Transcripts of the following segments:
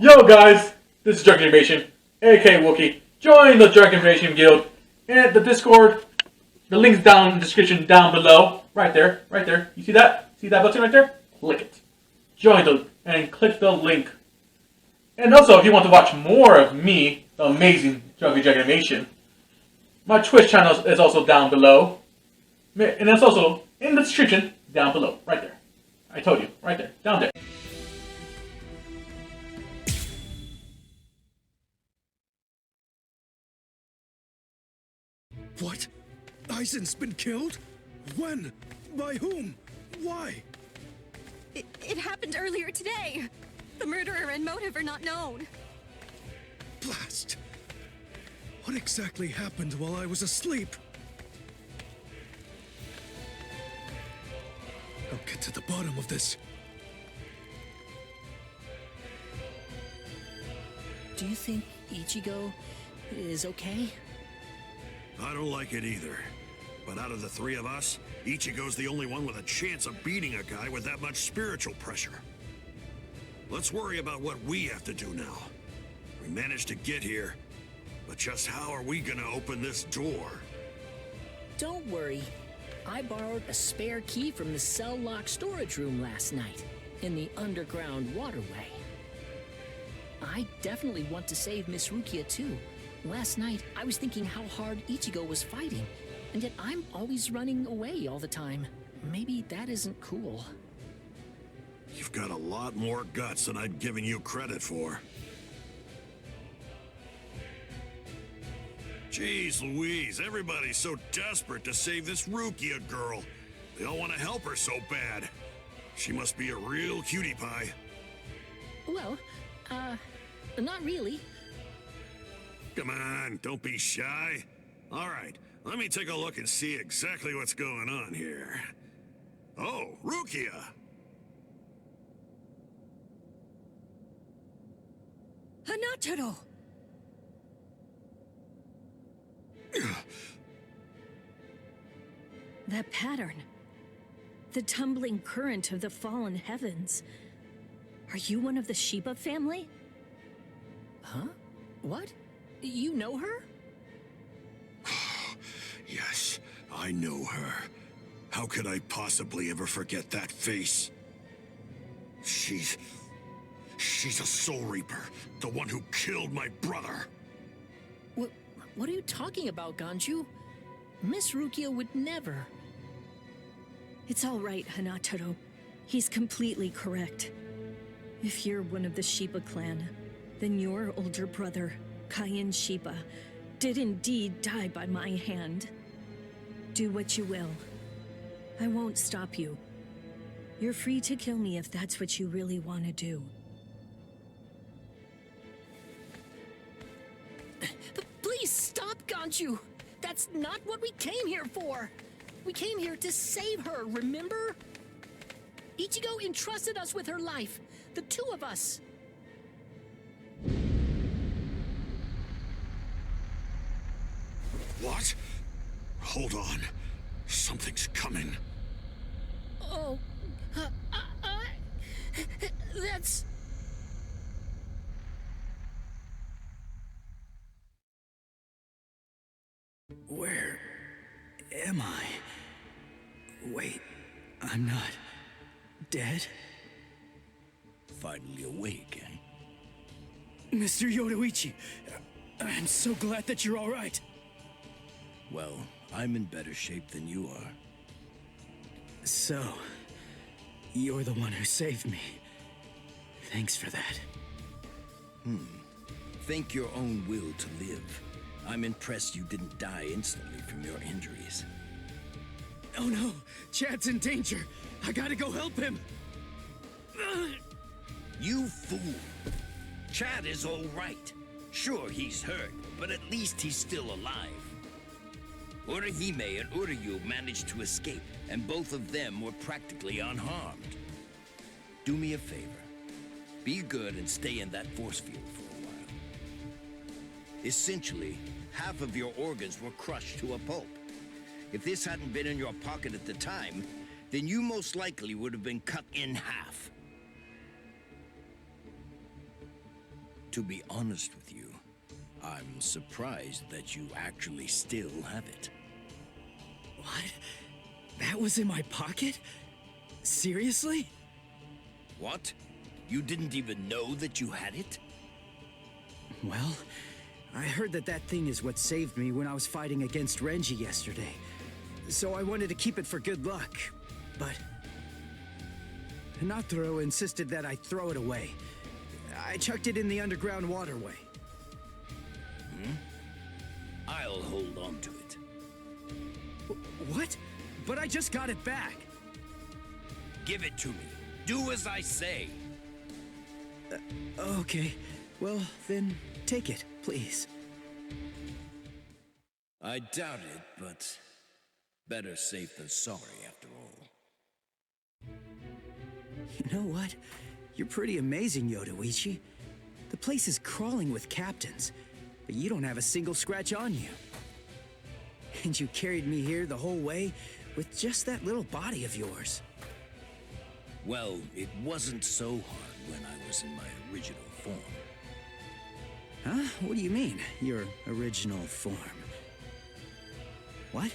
Yo guys, this is Drunken Invasion, aka Wookie. Join the Drunken Invasion Guild and the Discord. The link's down in the description down below. Right there, right there. You see that? See that button right there? Click it. Join the and click the link. And also, if you want to watch more of me, the amazing Drunken Invasion, my Twitch channel is also down below. And it's also in the description down below. Right there. I told you. Right there. Down there. What? Aizen's been killed? When? By whom? Why? It happened earlier today. The murderer and motive are not known. Blast! What exactly happened while I was asleep? I'll get to the bottom of this. Do you think Ichigo is okay? I don't like it either. But out of the three of us, Ichigo's the only one with a chance of beating a guy with that much spiritual pressure. Let's worry about what we have to do now. We managed to get here, but just how are we gonna open this door? Don't worry. I borrowed a spare key from the cell lock storage room last night, in the underground waterway. I definitely want to save Miss Rukia too. Last night, I was thinking how hard Ichigo was fighting, and yet I'm always running away all the time. Maybe that isn't cool. You've got a lot more guts than I'd given you credit for. Jeez Louise, everybody's so desperate to save this Rukia girl. They all want to help her so bad. She must be a real cutie pie. Well, not really. Come on, don't be shy. All right, let me take a look and see exactly what's going on here. Oh, Rukia! Hanataro! That pattern. The tumbling current of the fallen heavens. Are you one of the Shiba family? Huh? What? You know her? Yes, I know her. How could I possibly ever forget that face? She's a Soul Reaper, the one who killed my brother. What are you talking about, Ganju? Miss Rukia would never. It's all right, Hanataro. He's completely correct. If you're one of the Shiba clan, then your older brother, Kaien Shiba, did indeed die by my hand. Do what you will. I won't stop you. You're free to kill me if that's what you really want to do. Please stop, Ganju! That's not what we came here for! We came here to save her, remember? Ichigo entrusted us with her life, the two of us. What? Hold on. Something's coming. Oh, that's... Where am I? Wait, I'm not dead? Finally awake, eh? Mr. Yoruichi, I'm so glad that you're all right. Well, I'm in better shape than you are. So, you're the one who saved me. Thanks for that. Think your own will to live. I'm impressed you didn't die instantly from your injuries. Oh no, Chad's in danger. I gotta go help him. You fool! Chad is all right. Sure, he's hurt, but at least he's still alive. Orihime and Uryu managed to escape, and both of them were practically unharmed. Do me a favor. Be good and stay in that force field for a while. Essentially, half of your organs were crushed to a pulp. If this hadn't been in your pocket at the time, then you most likely would have been cut in half. To be honest with you, I'm surprised that you actually still have it. What? That was in my pocket? Seriously? What? You didn't even know that you had it? Well, I heard that that thing is what saved me when I was fighting against Renji yesterday. So I wanted to keep it for good luck, but Hinataro insisted that I throw it away. I chucked it in the underground waterway. I'll hold on to it. What? But I just got it back. Give it to me. Do as I say. Okay, well, then take it, please. I doubt it, but better safe than sorry after all. You know what? You're pretty amazing, Yodoichi. The place is crawling with captains, but you don't have a single scratch on you. And you carried me here the whole way with just that little body of yours. Well, it wasn't so hard when I was in my original form. Huh? What do you mean, your original form? What?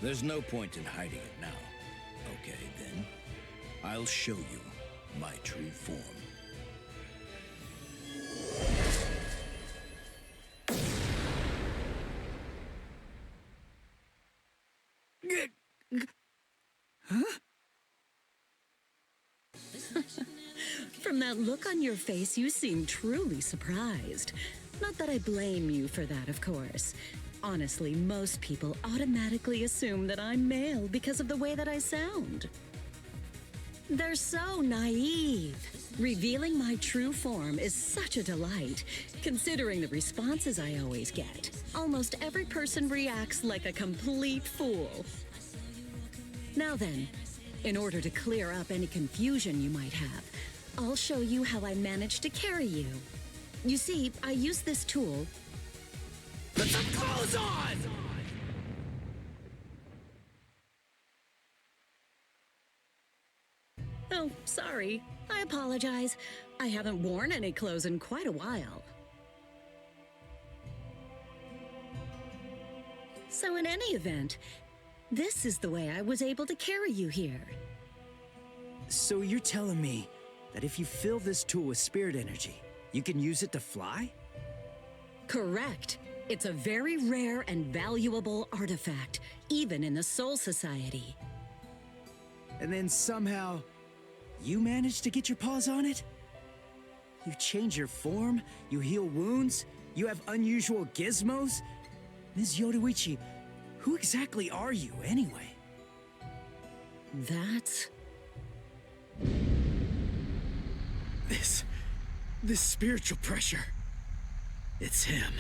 There's no point in hiding it now. Okay, then. I'll show you my true form. From that look on your face, you seem truly surprised. Not that I blame you for that, of course. Honestly, most people automatically assume that I'm male because of the way that I sound. They're so naive. Revealing my true form is such a delight, considering the responses I always get. Almost every person reacts like a complete fool. Now then, in order to clear up any confusion you might have, I'll show you how I managed to carry you. You see, I use this tool. Put some clothes on! Oh, sorry. I apologize. I haven't worn any clothes in quite a while. So in any event, this is the way I was able to carry you here. So you're telling me that if you fill this tool with spirit energy, you can use it to fly? Correct. It's a very rare and valuable artifact, even in the Soul Society. And then somehow, you managed to get your paws on it? You change your form, you heal wounds, you have unusual gizmos? Ms. Yodoichi, who exactly are you, anyway? That's... This spiritual pressure. It's him.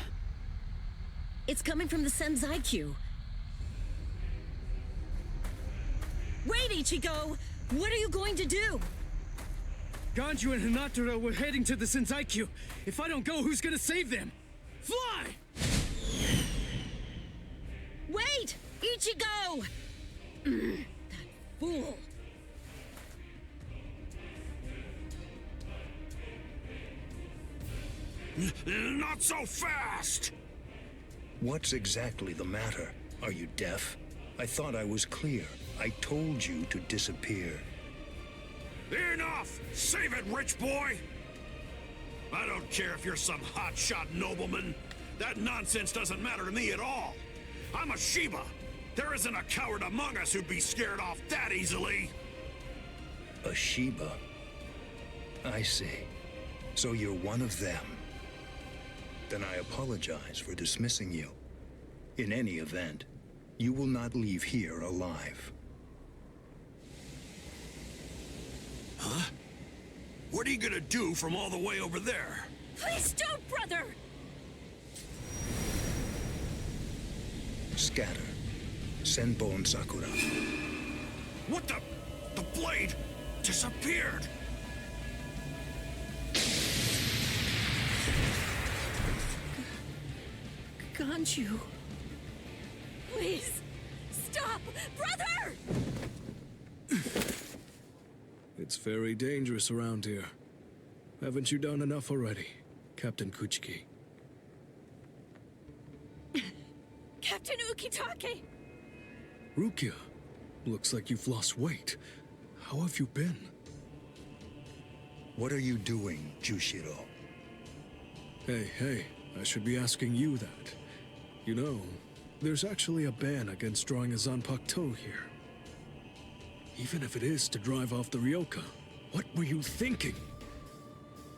It's coming from the Senzai-Q. Wait, Ichigo! What are you going to do? Ganju and Hinataro were heading to the Senzai-Q. If I don't go, who's gonna save them? Fly! Wait! Ichigo! That fool. Not so fast! What's exactly the matter? Are you deaf? I thought I was clear. I told you to disappear. Enough! Save it, rich boy! I don't care if you're some hotshot nobleman. That nonsense doesn't matter to me at all. I'm a Shiba. There isn't a coward among us who'd be scared off that easily. A Shiba? I see. So you're one of them. Then I apologize for dismissing you. In any event, you will not leave here alive. Huh? What are you gonna do from all the way over there? Please don't, brother! Scatter. Senbon Sakura. What the? The blade disappeared! Ganju. Please, stop! Brother! It's very dangerous around here. Haven't you done enough already, Captain Kuchiki? Captain Ukitake! Rukia, looks like you've lost weight. How have you been? What are you doing, Jushiro? Hey, I should be asking you that. You know, there's actually a ban against drawing a Zanpakuto here. Even if it is to drive off the Ryoka, what were you thinking?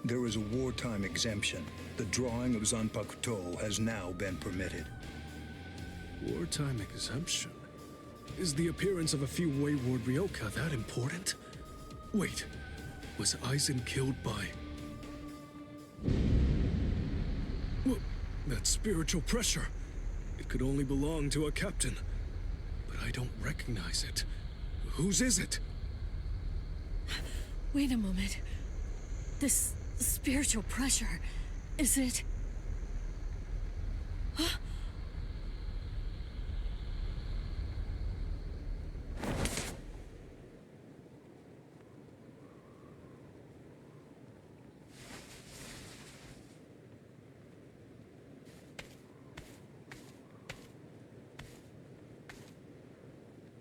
There is a wartime exemption. The drawing of Zanpakuto has now been permitted. Wartime exemption? Is the appearance of a few wayward Ryoka that important? Wait, was Aizen killed by... Well, that spiritual pressure. It could only belong to a captain. But I don't recognize it. Whose is it? Wait a moment. This spiritual pressure, is it...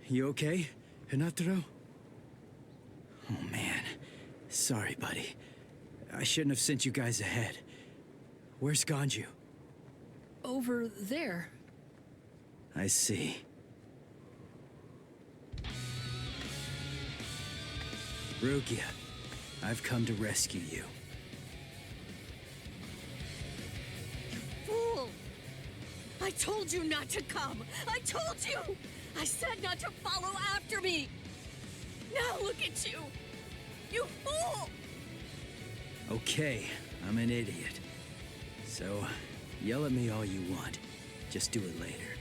You okay, Hinataro? Oh man, sorry buddy. I shouldn't have sent you guys ahead. Where's Ganju? Over there. I see. Rukia, I've come to rescue you. Fool! I told you not to come! I told you! I said not to follow after me! Now look at you! You fool! Okay, I'm an idiot. So, yell at me all you want. Just do it later.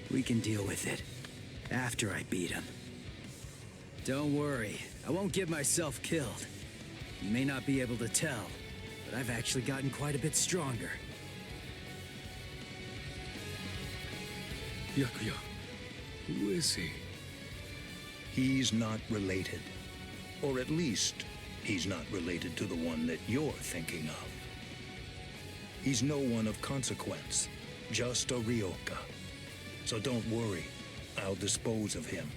We can deal with it after I beat him. Don't worry, I won't get myself killed. You may not be able to tell, but I've actually gotten quite a bit stronger. Yakuya, who is he? He's not related. Or at least, he's not related to the one that you're thinking of. He's no one of consequence, just a Ryoka. So don't worry, I'll dispose of him.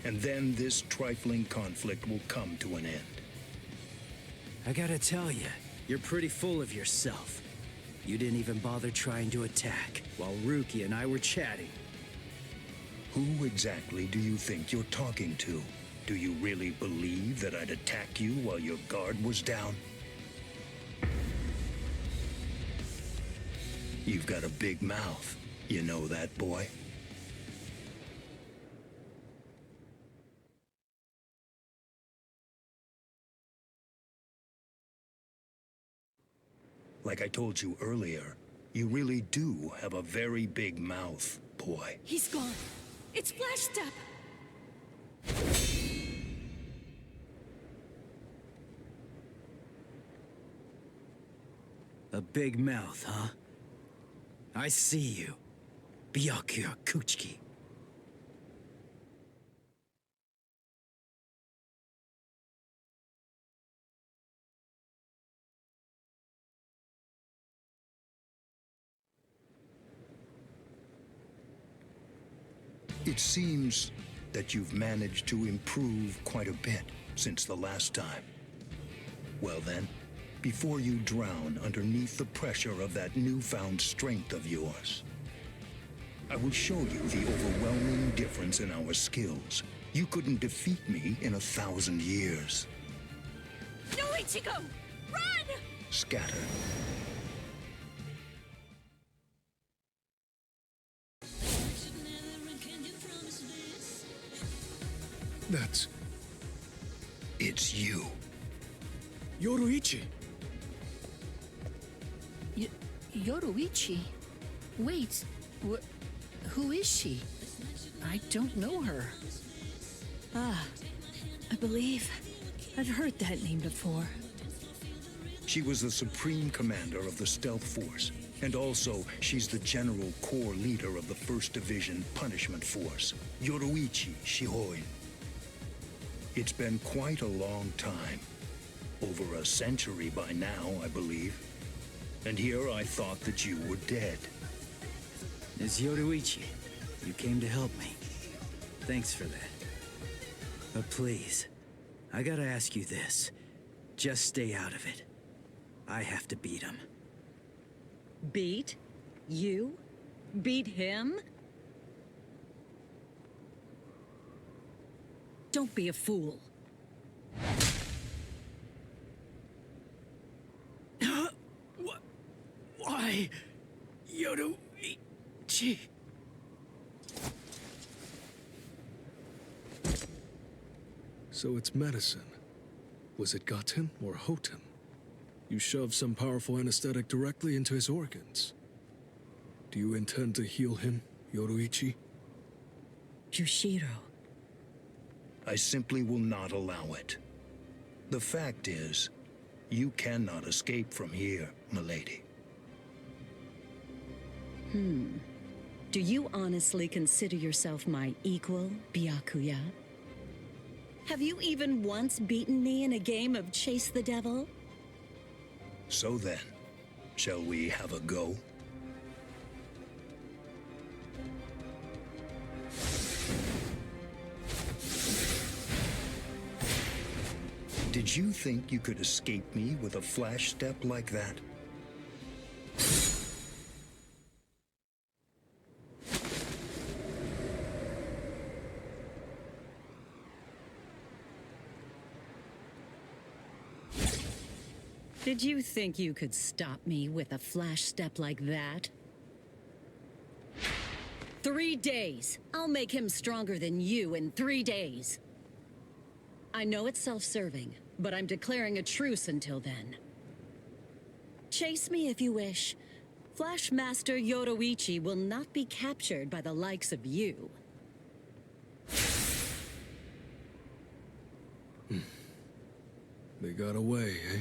And then this trifling conflict will come to an end. I gotta tell you, you're pretty full of yourself. You didn't even bother trying to attack, while Ruki and I were chatting. Who exactly do you think you're talking to? Do you really believe that I'd attack you while your guard was down? You've got a big mouth. You know that, boy? Like I told you earlier, you really do have a very big mouth, boy. He's gone. It's Flash Step. A big mouth, huh? I see you. Byakuya Kuchiki. It seems that you've managed to improve quite a bit since the last time. Well then, before you drown underneath the pressure of that newfound strength of yours, I will show you the overwhelming difference in our skills. You couldn't defeat me in 1,000 years. No, Ichigo! Run! Scatter. That's It's you. Yoruichi. Yoruichi? Wait, who is she? I don't know her. Ah, I believe I've heard that name before. She was the supreme commander of the Stealth Force, and also she's the general corps leader of the 1st Division Punishment Force, Yoruichi Shihoin. It's been quite a long time, Over a century by now, I believe. And here I thought that you were dead. It's Yoruichi. You came to help me. Thanks for that. But please, I gotta ask you this. Just stay out of it. I have to beat him. Beat? You? Beat him? Don't be a fool. Why? Yoruichi. So it's medicine. Was it Gaten or Hoten? You shoved some powerful anesthetic directly into his organs. Do you intend to heal him, Yoruichi? Jushiro. I simply will not allow it. The fact is, you cannot escape from here, milady. Do you honestly consider yourself my equal, Byakuya? Have you even once beaten me in a game of Chase the Devil? So then, shall we have a go? Did you think you could escape me with a flash step like that? Did you think you could stop me with a flash step like that? 3 days. I'll make him stronger than you in 3 days. I know it's self-serving, but I'm declaring a truce until then. Chase me if you wish. Flash Master Yoruichi will not be captured by the likes of you. They got away, eh?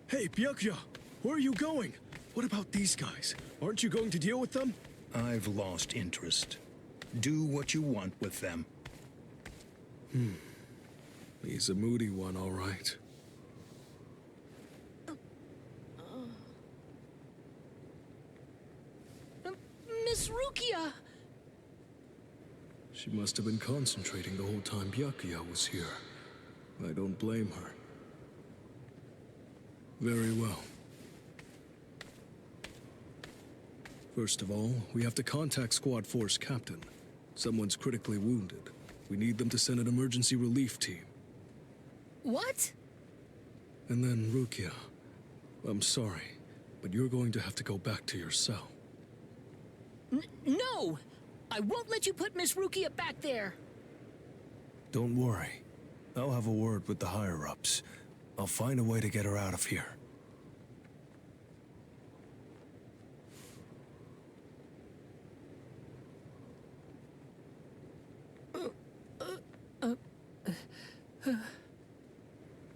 Hey, Byakuya! Where are you going? What about these guys? Aren't you going to deal with them? I've lost interest. Do what you want with them. He's a moody one, all right. Miss Rukia! She must have been concentrating the whole time Byakuya was here. I don't blame her. Very well. First of all, we have to contact Squad Force Captain. Someone's critically wounded. We need them to send an emergency relief team. What? And then, Rukia, I'm sorry, but you're going to have to go back to your cell. No! I won't let you put Miss Rukia back there! Don't worry. I'll have a word with the higher-ups. I'll find a way to get her out of here.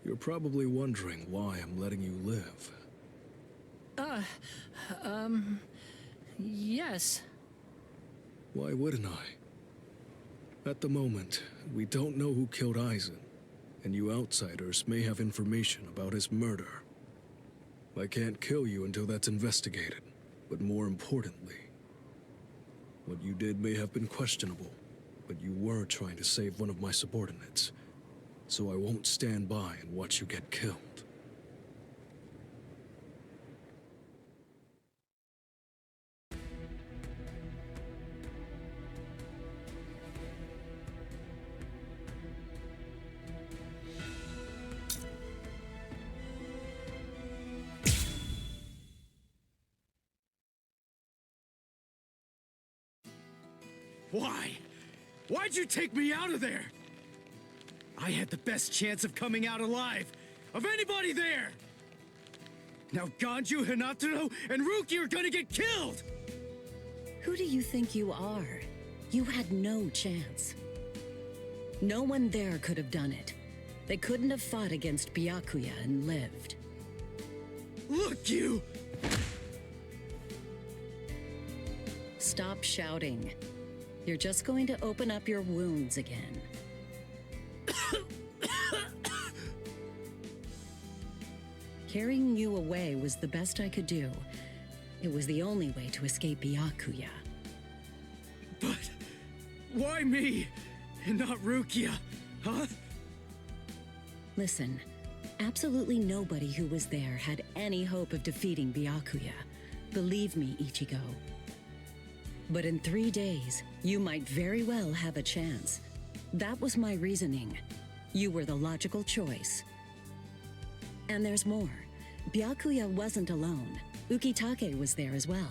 You're probably wondering why I'm letting you live. Yes. Why wouldn't I? At the moment, we don't know who killed Aizen, and you outsiders may have information about his murder. I can't kill you until that's investigated, but more importantly, what you did may have been questionable, but you were trying to save one of my subordinates, so I won't stand by and watch you get killed. Why? Why'd you take me out of there? I had the best chance of coming out alive, of anybody there! Now Ganju, Hinataro, and Ruki are gonna get killed! Who do you think you are? You had no chance. No one there could have done it. They couldn't have fought against Byakuya and lived. Look, you! Stop shouting. You're just going to open up your wounds again. Carrying you away was the best I could do. It was the only way to escape Byakuya. But why me and not Rukia, huh? Listen, absolutely nobody who was there had any hope of defeating Byakuya. Believe me, Ichigo. But in 3 days, you might very well have a chance. That was my reasoning. You were the logical choice. And there's more. Byakuya wasn't alone. Ukitake was there as well.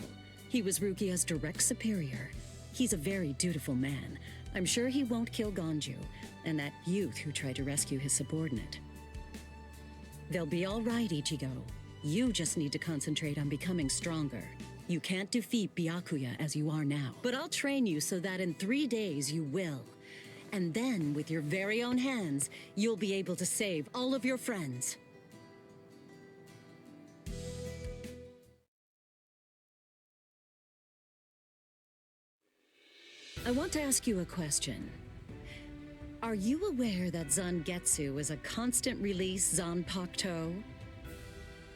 He was Rukia's direct superior. He's a very dutiful man. I'm sure he won't kill Gonju, and that youth who tried to rescue his subordinate. They'll be all right, Ichigo. You just need to concentrate on becoming stronger. You can't defeat Byakuya as you are now. But I'll train you so that in 3 days you will. And then, with your very own hands, you'll be able to save all of your friends. I want to ask you a question. Are you aware that Zangetsu is a constant release Zanpakuto?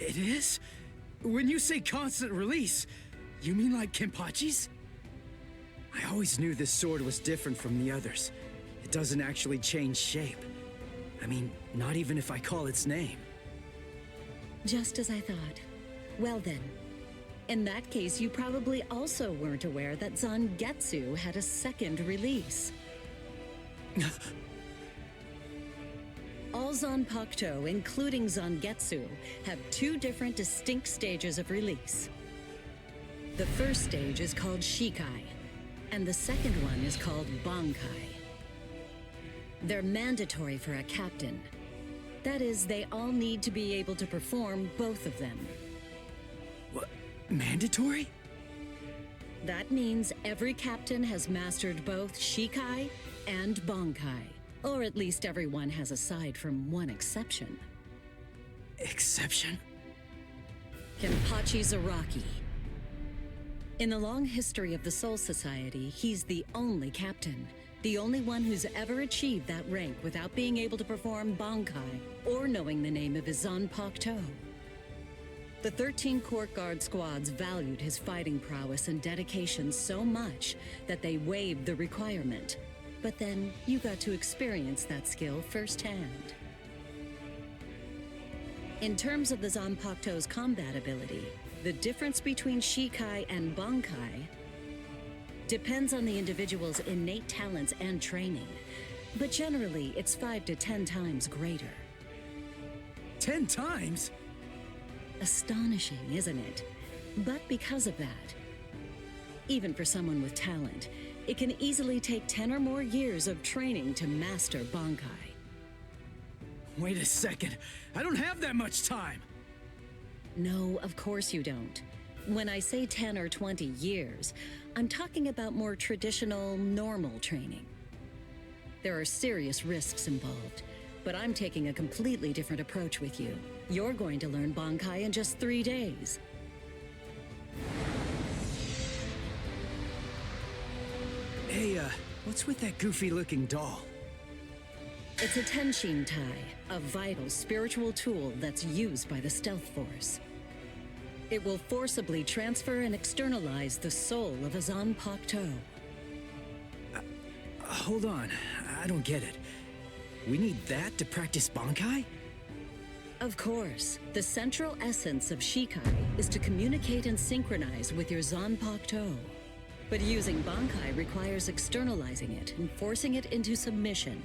It is? When you say constant release, you mean like Kenpachi's? I always knew this sword was different from the others. It doesn't actually change shape. I mean, not even if I call its name. Just as I thought. Well then, in that case, you probably also weren't aware that Zangetsu had a second release. All Zanpakuto, including Zangetsu, have 2 different distinct stages of release. The first stage is called Shikai, and the second one is called Bankai. They're mandatory for a captain. That is, they all need to be able to perform both of them. What? Mandatory? That means every captain has mastered both Shikai and Bankai. Or at least everyone has aside from one exception. Exception? Kenpachi Zaraki. In the long history of the Soul Society, he's the only captain. The only one who's ever achieved that rank without being able to perform Bankai or knowing the name of his Zanpakuto. The 13 court guard squads valued his fighting prowess and dedication so much that they waived the requirement. But then, you got to experience that skill firsthand. In terms of the Zanpakuto's combat ability, the difference between Shikai and Bankai depends on the individual's innate talents and training. But generally, it's 5 to 10 times greater. 10 times? Astonishing, isn't it? But because of that, even for someone with talent, it can easily take 10 or more years of training to master Bankai. Wait a second. I don't have that much time. No, of course you don't. When I say 10 or 20 years, I'm talking about more traditional, normal training. There are serious risks involved, but I'm taking a completely different approach with you. You're going to learn Bankai in just 3 days. Hey, what's with that goofy-looking doll? It's a Tenshin Tai, a vital spiritual tool that's used by the Stealth Force. It will forcibly transfer and externalize the soul of a Zanpakuto. Hold on, I don't get it. We need that to practice Bankai? Of course, the central essence of Shikai is to communicate and synchronize with your Zanpakuto. But using Bankai requires externalizing it and forcing it into submission.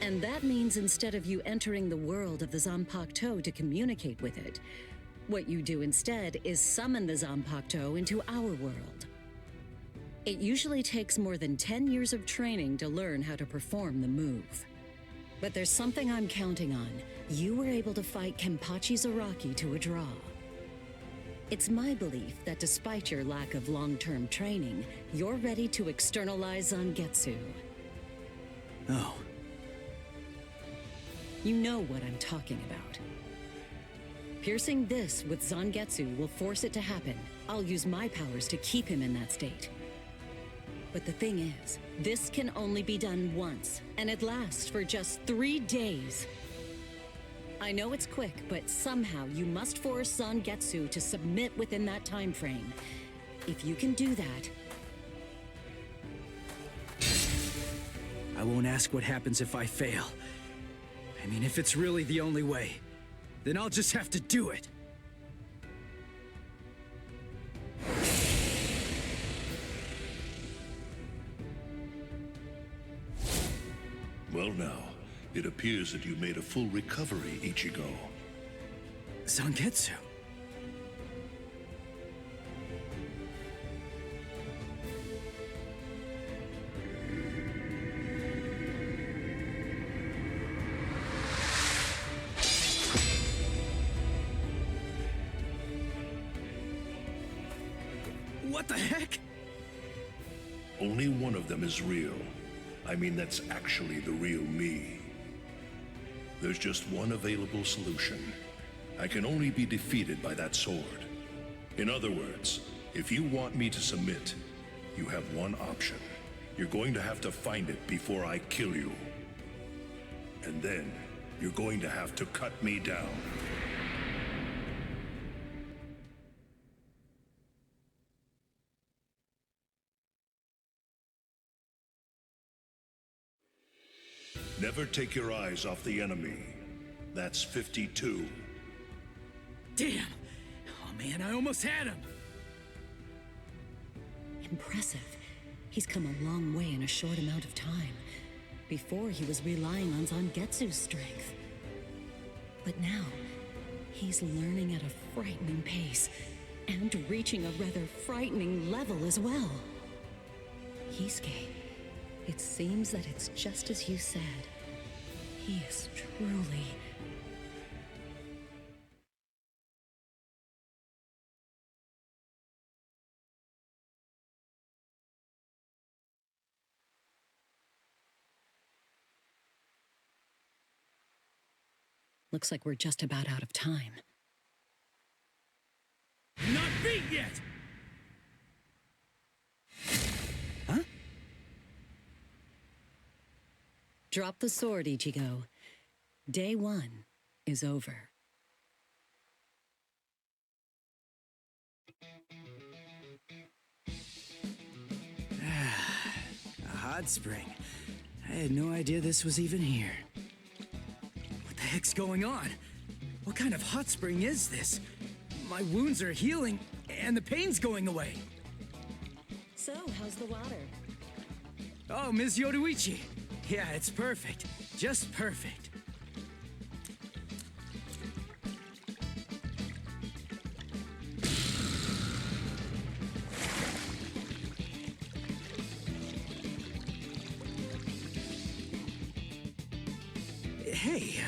And that means instead of you entering the world of the Zanpakuto to communicate with it, what you do instead is summon the Zanpakuto into our world. It usually takes more than 10 years of training to learn how to perform the move. But there's something I'm counting on. You were able to fight Kenpachi Zaraki to a draw. It's my belief that despite your lack of long-term training, you're ready to externalize Zangetsu. Oh. You know what I'm talking about. Piercing this with Zangetsu will force it to happen. I'll use my powers to keep him in that state. But the thing is, this can only be done once, and it lasts for just 3 days. I know it's quick, but somehow you must force Son Getsu to submit within that time frame. If you can do that... I won't ask what happens if I fail. I mean, if it's really the only way, then I'll just have to do it. Well now, it appears that you made a full recovery, Ichigo. Zangetsu. What the heck? Only one of them is real. I mean, that's actually the real me. There's just one available solution. I can only be defeated by that sword. In other words, if you want me to submit, you have one option. You're going to have to find it before I kill you. And then, you're going to have to cut me down. Never take your eyes off the enemy. That's 52. Damn! Oh man, I almost had him! Impressive. He's come a long way in a short amount of time. Before, he was relying on Zangetsu's strength. But now, he's learning at a frightening pace, and reaching a rather frightening level as well. Kisuke, it seems that it's just as you said. He is truly... Looks like we're just about out of time. Not beat yet! Huh? Drop the sword, Ichigo. Day 1 is over. A hot spring. I had no idea this was even here. What the heck's going on? What kind of hot spring is this? My wounds are healing, and the pain's going away. So, how's the water? Oh, Ms. Yoruichi. Yeah, it's perfect. Just perfect. Hey,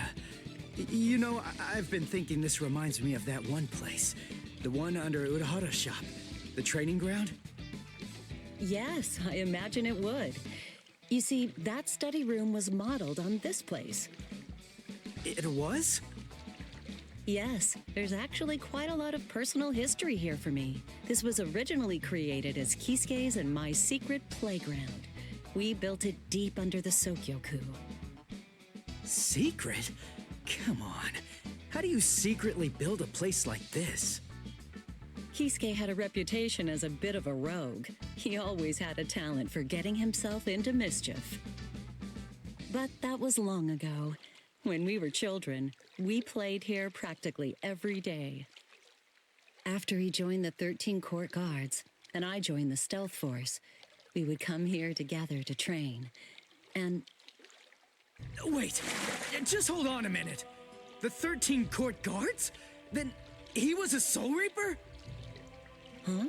you know, I've been thinking this reminds me of that one place. The one under Urahara's shop. The training ground? Yes, I imagine it would. You see, that study room was modeled on this place. It was? Yes, there's actually quite a lot of personal history here for me. This was originally created as Kisuke's and my secret playground. We built it deep under the Sokyoku. Secret? Come on. How do you secretly build a place like this? Kisuke had a reputation as a bit of a rogue. He always had a talent for getting himself into mischief. But that was long ago. When we were children, we played here practically every day. After he joined the 13 Court Guards, and I joined the Stealth Force, we would come here together to train. And... Wait, just hold on a minute. The 13 Court Guards? Then he was a Soul Reaper? Huh?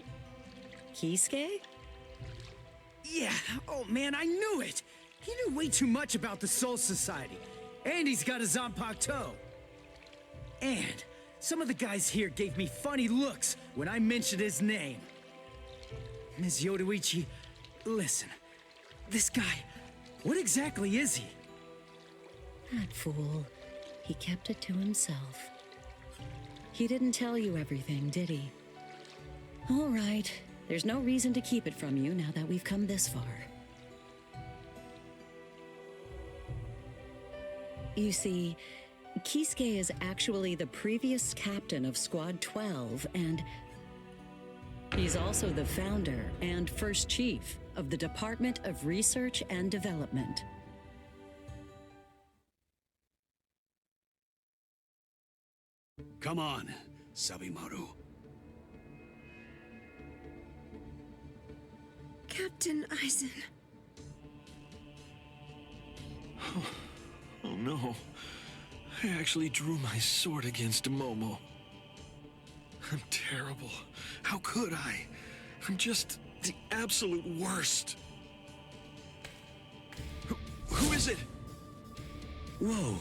Kisuke? Yeah, oh man, I knew it! He knew way too much about the Soul Society. And he's got a Zanpakuto. And some of the guys here gave me funny looks when I mentioned his name. Ms. Yoruichi, listen. This guy, what exactly is he? That fool. He kept it to himself. He didn't tell you everything, did he? All right. There's no reason to keep it from you now that we've come this far. You see, Kisuke is actually the previous captain of Squad 12, and he's also the founder and first chief of the Department of Research and Development. Come on, Sabimaru. Captain Eisen. Oh no. I actually drew my sword against Momo. I'm terrible. How could I? I'm just the absolute worst. Who is it? Whoa.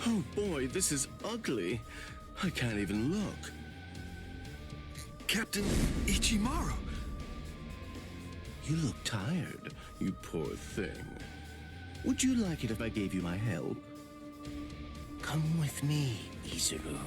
Oh boy, this is ugly. I can't even look. Captain Ichimaru. You look tired, you poor thing. Would you like it if I gave you my help? Come with me, Izuru.